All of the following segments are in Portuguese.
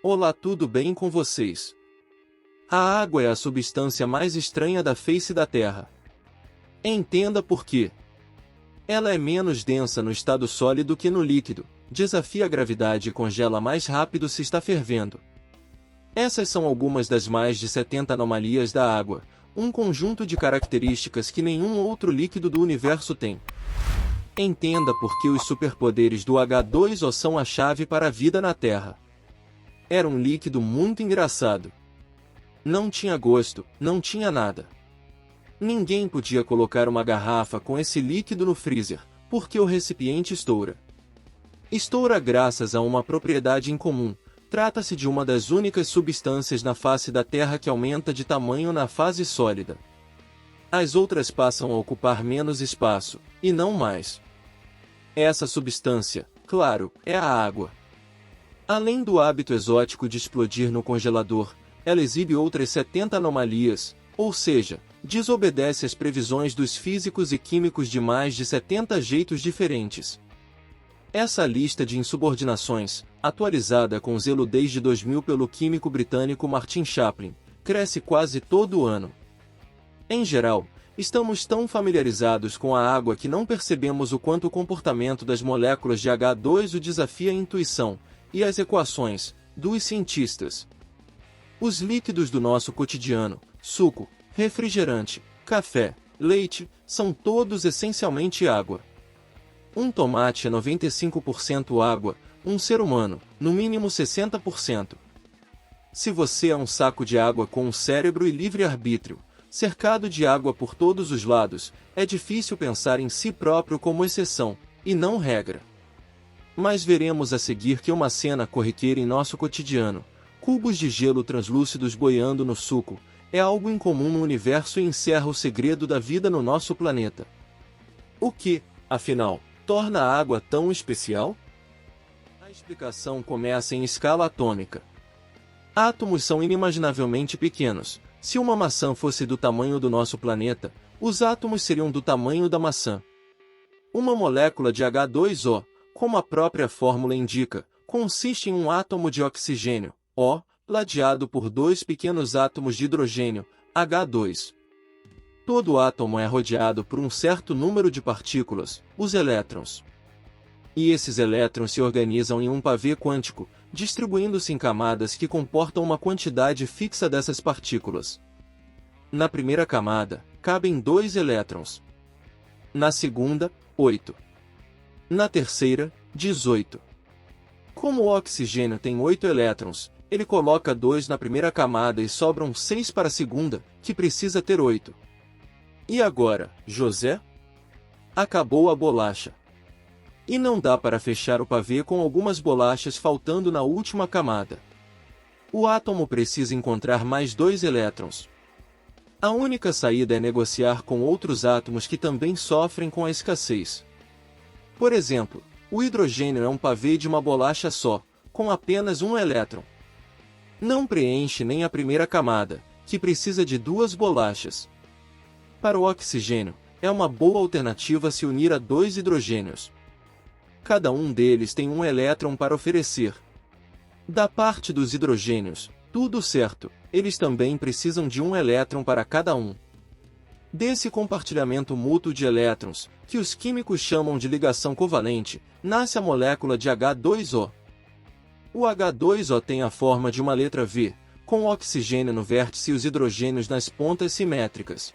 Olá, tudo bem com vocês? A água é a substância mais estranha da face da Terra. Entenda por quê. Ela é menos densa no estado sólido que no líquido, desafia a gravidade e congela mais rápido se está fervendo. Essas são algumas das mais de 70 anomalias da água, um conjunto de características que nenhum outro líquido do universo tem. Entenda por que os superpoderes do H2O são a chave para a vida na Terra. Era um líquido muito engraçado. Não tinha gosto, não tinha nada. Ninguém podia colocar uma garrafa com esse líquido no freezer, porque o recipiente estoura. Estoura graças a uma propriedade incomum. Trata-se de uma das únicas substâncias na face da Terra que aumenta de tamanho na fase sólida. As outras passam a ocupar menos espaço, e não mais. Essa substância, claro, é a água. Além do hábito exótico de explodir no congelador, ela exibe outras 70 anomalias, ou seja, desobedece às previsões dos físicos e químicos de mais de 70 jeitos diferentes. Essa lista de insubordinações, atualizada com zelo desde 2000 pelo químico britânico Martin Chaplin, cresce quase todo ano. Em geral, estamos tão familiarizados com a água que não percebemos o quanto o comportamento das moléculas de H2O desafia a intuição e as equações dos cientistas. Os líquidos do nosso cotidiano, suco, refrigerante, café, leite, são todos essencialmente água. Um tomate é 95% água, um ser humano, no mínimo 60%. Se você é um saco de água com um cérebro e livre-arbítrio, cercado de água por todos os lados, é difícil pensar em si próprio como exceção, e não regra. Mas veremos a seguir que uma cena corriqueira em nosso cotidiano, cubos de gelo translúcidos boiando no suco, é algo incomum no universo e encerra o segredo da vida no nosso planeta. O que, afinal, torna a água tão especial? A explicação começa em escala atômica. Átomos são inimaginavelmente pequenos. Se uma maçã fosse do tamanho do nosso planeta, os átomos seriam do tamanho da maçã. Uma molécula de H2O, como a própria fórmula indica, consiste em um átomo de oxigênio, O, ladeado por dois pequenos átomos de hidrogênio, H2. Todo átomo é rodeado por um certo número de partículas, os elétrons. E esses elétrons se organizam em um pavê quântico, distribuindo-se em camadas que comportam uma quantidade fixa dessas partículas. Na primeira camada, cabem 2 elétrons. Na segunda, 8. Na terceira, 18. Como o oxigênio tem 8 elétrons, ele coloca 2 na primeira camada e sobram 6 para a segunda, que precisa ter 8. E agora, José? Acabou a bolacha. E não dá para fechar o pavê com algumas bolachas faltando na última camada. O átomo precisa encontrar mais 2 elétrons. A única saída é negociar com outros átomos que também sofrem com a escassez. Por exemplo, o hidrogênio é um pavê de uma bolacha só, com apenas um elétron. Não preenche nem a primeira camada, que precisa de 2 bolachas. Para o oxigênio, é uma boa alternativa se unir a 2 hidrogênios. Cada um deles tem um elétron para oferecer. Da parte dos hidrogênios, tudo certo, eles também precisam de um elétron para cada um. Desse compartilhamento mútuo de elétrons, que os químicos chamam de ligação covalente, nasce a molécula de H2O. O H2O tem a forma de uma letra V, com o oxigênio no vértice e os hidrogênios nas pontas simétricas.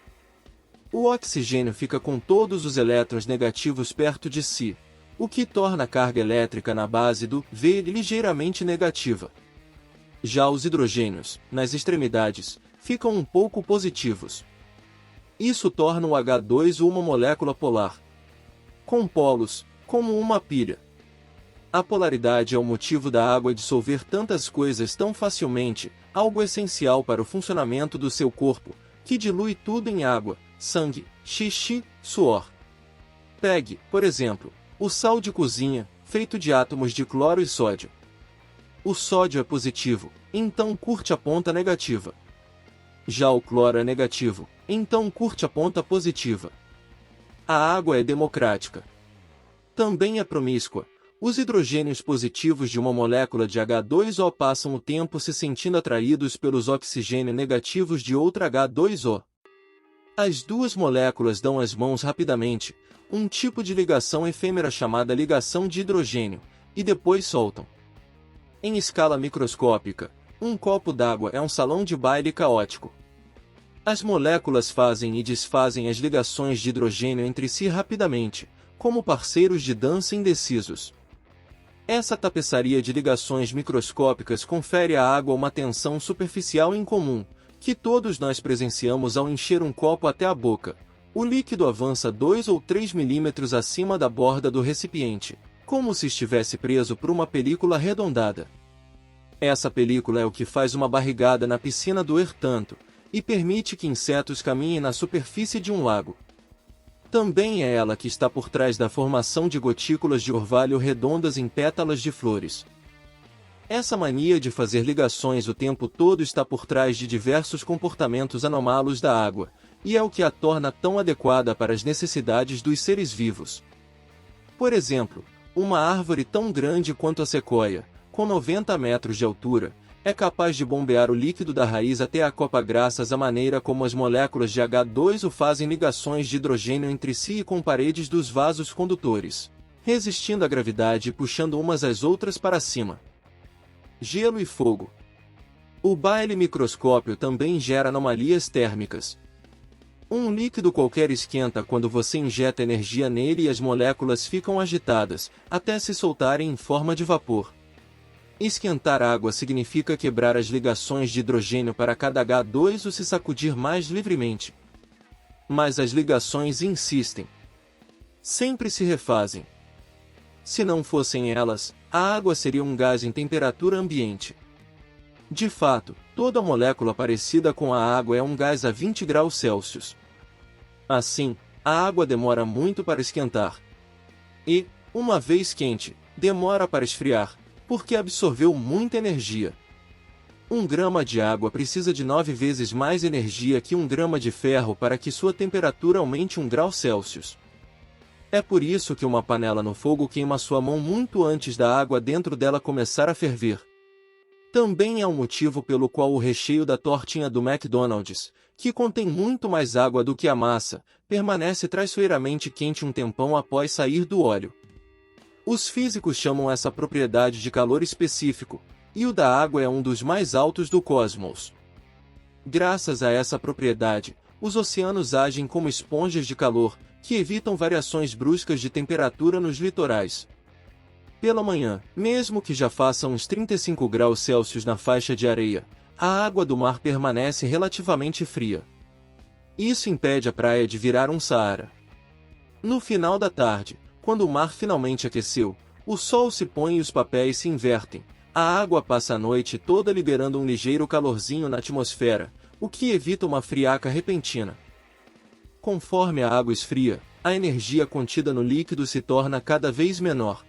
O oxigênio fica com todos os elétrons negativos perto de si, o que torna a carga elétrica na base do V ligeiramente negativa. Já os hidrogênios, nas extremidades, ficam um pouco positivos. Isso torna o H2O uma molécula polar, com polos, como uma pilha. A polaridade é o motivo da água dissolver tantas coisas tão facilmente, algo essencial para o funcionamento do seu corpo, que dilui tudo em água, sangue, xixi, suor. Pegue, por exemplo, o sal de cozinha, feito de átomos de cloro e sódio. O sódio é positivo, então curte a ponta negativa. Já o cloro é negativo, então curte a ponta positiva. A água é democrática. Também é promíscua. Os hidrogênios positivos de uma molécula de H2O passam o tempo se sentindo atraídos pelos oxigênio negativos de outra H2O. As duas moléculas dão as mãos rapidamente, um tipo de ligação efêmera chamada ligação de hidrogênio, e depois soltam. Em escala microscópica, um copo d'água é um salão de baile caótico. As moléculas fazem e desfazem as ligações de hidrogênio entre si rapidamente, como parceiros de dança indecisos. Essa tapeçaria de ligações microscópicas confere à água uma tensão superficial incomum, que todos nós presenciamos ao encher um copo até a boca. O líquido avança 2 ou 3 milímetros acima da borda do recipiente, como se estivesse preso por uma película arredondada. Essa película é o que faz uma barrigada na piscina doer tanto, e permite que insetos caminhem na superfície de um lago. Também é ela que está por trás da formação de gotículas de orvalho redondas em pétalas de flores. Essa mania de fazer ligações o tempo todo está por trás de diversos comportamentos anômalos da água, e é o que a torna tão adequada para as necessidades dos seres vivos. Por exemplo, uma árvore tão grande quanto a sequoia, com 90 metros de altura, é capaz de bombear o líquido da raiz até a copa graças à maneira como as moléculas de H2O fazem ligações de hidrogênio entre si e com paredes dos vasos condutores, resistindo à gravidade e puxando umas às outras para cima. Gelo e fogo. O baile microscópio também gera anomalias térmicas. Um líquido qualquer esquenta quando você injeta energia nele e as moléculas ficam agitadas, até se soltarem em forma de vapor. Esquentar água significa quebrar as ligações de hidrogênio para cada H2O se sacudir mais livremente. Mas as ligações insistem. Sempre se refazem. Se não fossem elas, a água seria um gás em temperatura ambiente. De fato, toda molécula parecida com a água é um gás a 20 graus Celsius. Assim, a água demora muito para esquentar. E, uma vez quente, demora para esfriar, porque absorveu muita energia. 1 grama de água precisa de 9 vezes mais energia que 1 grama de ferro para que sua temperatura aumente 1 grau Celsius. É por isso que uma panela no fogo queima sua mão muito antes da água dentro dela começar a ferver. Também é um motivo pelo qual o recheio da tortinha do McDonald's, que contém muito mais água do que a massa, permanece traiçoeiramente quente um tempão após sair do óleo. Os físicos chamam essa propriedade de calor específico, e o da água é um dos mais altos do cosmos. Graças a essa propriedade, os oceanos agem como esponjas de calor, que evitam variações bruscas de temperatura nos litorais. Pela manhã, mesmo que já faça uns 35 graus Celsius na faixa de areia, a água do mar permanece relativamente fria. Isso impede a praia de virar um Saara. No final da tarde, quando o mar finalmente aqueceu, o sol se põe e os papéis se invertem. A água passa a noite toda liberando um ligeiro calorzinho na atmosfera, o que evita uma friaca repentina. Conforme a água esfria, a energia contida no líquido se torna cada vez menor.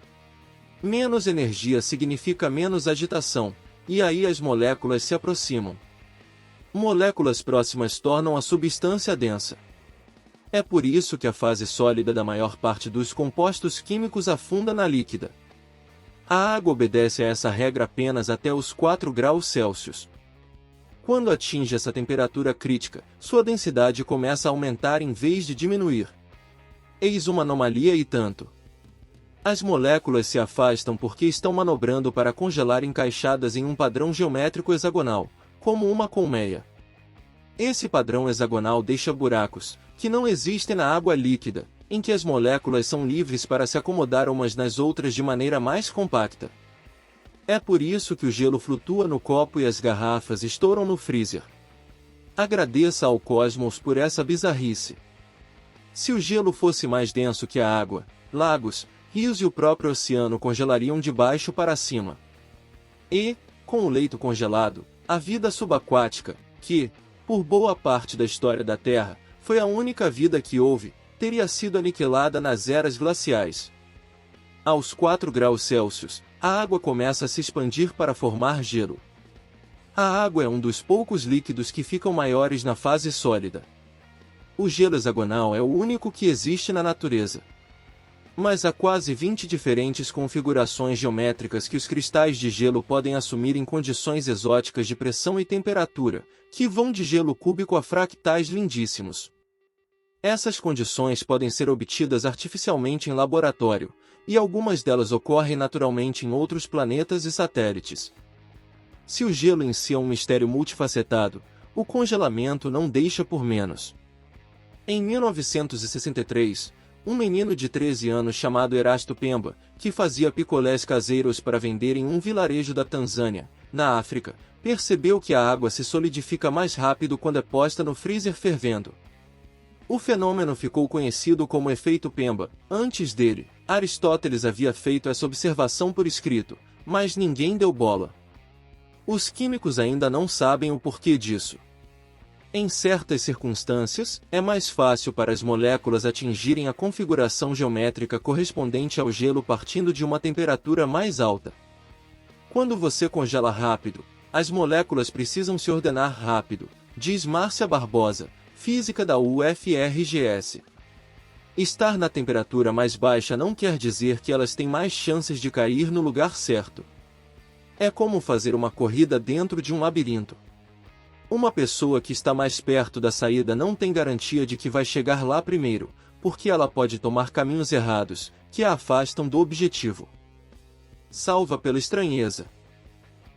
Menos energia significa menos agitação, e aí as moléculas se aproximam. Moléculas próximas tornam a substância densa. É por isso que a fase sólida da maior parte dos compostos químicos afunda na líquida. A água obedece a essa regra apenas até os 4 graus Celsius. Quando atinge essa temperatura crítica, sua densidade começa a aumentar em vez de diminuir. Eis uma anomalia e tanto. As moléculas se afastam porque estão manobrando para congelar encaixadas em um padrão geométrico hexagonal, como uma colmeia. Esse padrão hexagonal deixa buracos, que não existem na água líquida, em que as moléculas são livres para se acomodar umas nas outras de maneira mais compacta. É por isso que o gelo flutua no copo e as garrafas estouram no freezer. Agradeça ao cosmos por essa bizarrice. Se o gelo fosse mais denso que a água, lagos, rios e o próprio oceano congelariam de baixo para cima. E, com o leito congelado, a vida subaquática, que, por boa parte da história da Terra, foi a única vida que houve, teria sido aniquilada nas eras glaciais. Aos 4 graus Celsius, a água começa a se expandir para formar gelo. A água é um dos poucos líquidos que ficam maiores na fase sólida. O gelo hexagonal é o único que existe na natureza. Mas há quase 20 diferentes configurações geométricas que os cristais de gelo podem assumir em condições exóticas de pressão e temperatura, que vão de gelo cúbico a fractais lindíssimos. Essas condições podem ser obtidas artificialmente em laboratório, e algumas delas ocorrem naturalmente em outros planetas e satélites. Se o gelo em si é um mistério multifacetado, o congelamento não deixa por menos. Em 1963, um menino de 13 anos chamado Erasto Pemba, que fazia picolés caseiros para vender em um vilarejo da Tanzânia, na África, percebeu que a água se solidifica mais rápido quando é posta no freezer fervendo. O fenômeno ficou conhecido como efeito Pemba. Antes dele, Aristóteles havia feito essa observação por escrito, mas ninguém deu bola. Os químicos ainda não sabem o porquê disso. Em certas circunstâncias, é mais fácil para as moléculas atingirem a configuração geométrica correspondente ao gelo partindo de uma temperatura mais alta. Quando você congela rápido, as moléculas precisam se ordenar rápido, diz Márcia Barbosa, física da UFRGS. Estar na temperatura mais baixa não quer dizer que elas têm mais chances de cair no lugar certo. É como fazer uma corrida dentro de um labirinto. Uma pessoa que está mais perto da saída não tem garantia de que vai chegar lá primeiro, porque ela pode tomar caminhos errados, que a afastam do objetivo. Salva pela estranheza.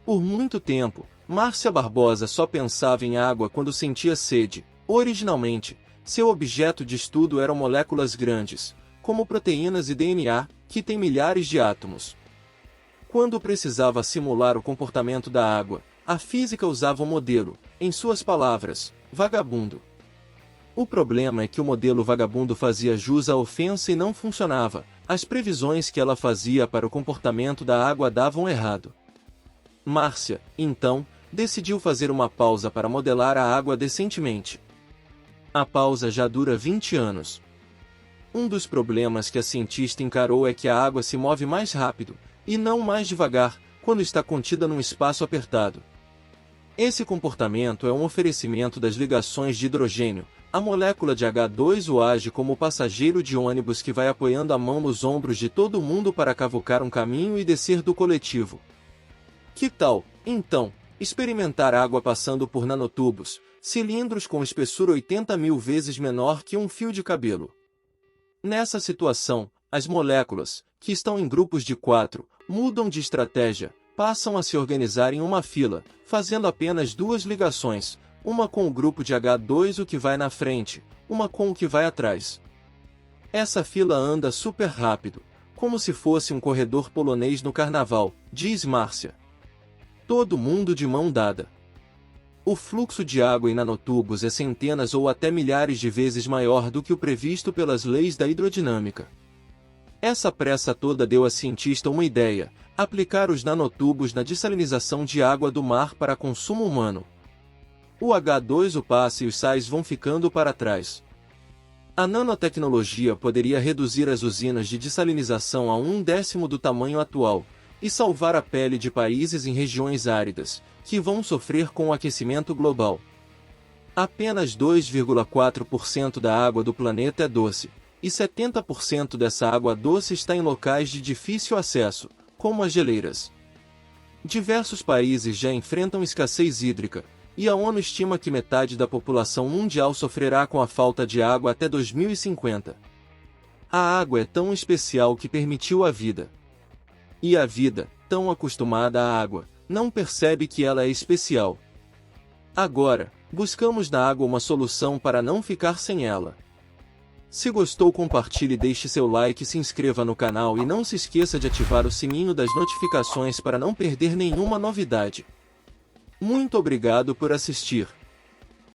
Por muito tempo, Márcia Barbosa só pensava em água quando sentia sede. Originalmente, seu objeto de estudo eram moléculas grandes, como proteínas e DNA, que têm milhares de átomos. Quando precisava simular o comportamento da água, a física usava um modelo, em suas palavras, vagabundo. O problema é que o modelo vagabundo fazia jus à ofensa e não funcionava. As previsões que ela fazia para o comportamento da água davam errado. Márcia, então, decidiu fazer uma pausa para modelar a água decentemente. A pausa já dura 20 anos. Um dos problemas que a cientista encarou é que a água se move mais rápido, e não mais devagar, quando está contida num espaço apertado. Esse comportamento é um oferecimento das ligações de hidrogênio. A molécula de H2O age como o passageiro de ônibus que vai apoiando a mão nos ombros de todo mundo para cavucar um caminho e descer do coletivo. Que tal, então, experimentar água passando por nanotubos, cilindros com espessura 80.000 vezes menor que um fio de cabelo? Nessa situação, as moléculas, que estão em grupos de 4, mudam de estratégia, passam a se organizar em uma fila, fazendo apenas duas ligações, uma com o grupo de H2O que vai na frente, uma com o que vai atrás. Essa fila anda super rápido, como se fosse um corredor polonês no carnaval, diz Márcia. Todo mundo de mão dada. O fluxo de água em nanotubos é centenas ou até milhares de vezes maior do que o previsto pelas leis da hidrodinâmica. Essa pressa toda deu à cientista uma ideia: aplicar os nanotubos na dessalinização de água do mar para consumo humano. O H2O passa e os sais vão ficando para trás. A nanotecnologia poderia reduzir as usinas de dessalinização a 1/10 do tamanho atual, e salvar a pele de países em regiões áridas, que vão sofrer com o aquecimento global. Apenas 2,4% da água do planeta é doce, e 70% dessa água doce está em locais de difícil acesso, como as geleiras. Diversos países já enfrentam escassez hídrica, e a ONU estima que metade da população mundial sofrerá com a falta de água até 2050. A água é tão especial que permitiu a vida. E a vida, tão acostumada à água, não percebe que ela é especial. Agora, buscamos na água uma solução para não ficar sem ela. Se gostou, compartilhe, deixe seu like e se inscreva no canal e não se esqueça de ativar o sininho das notificações para não perder nenhuma novidade. Muito obrigado por assistir.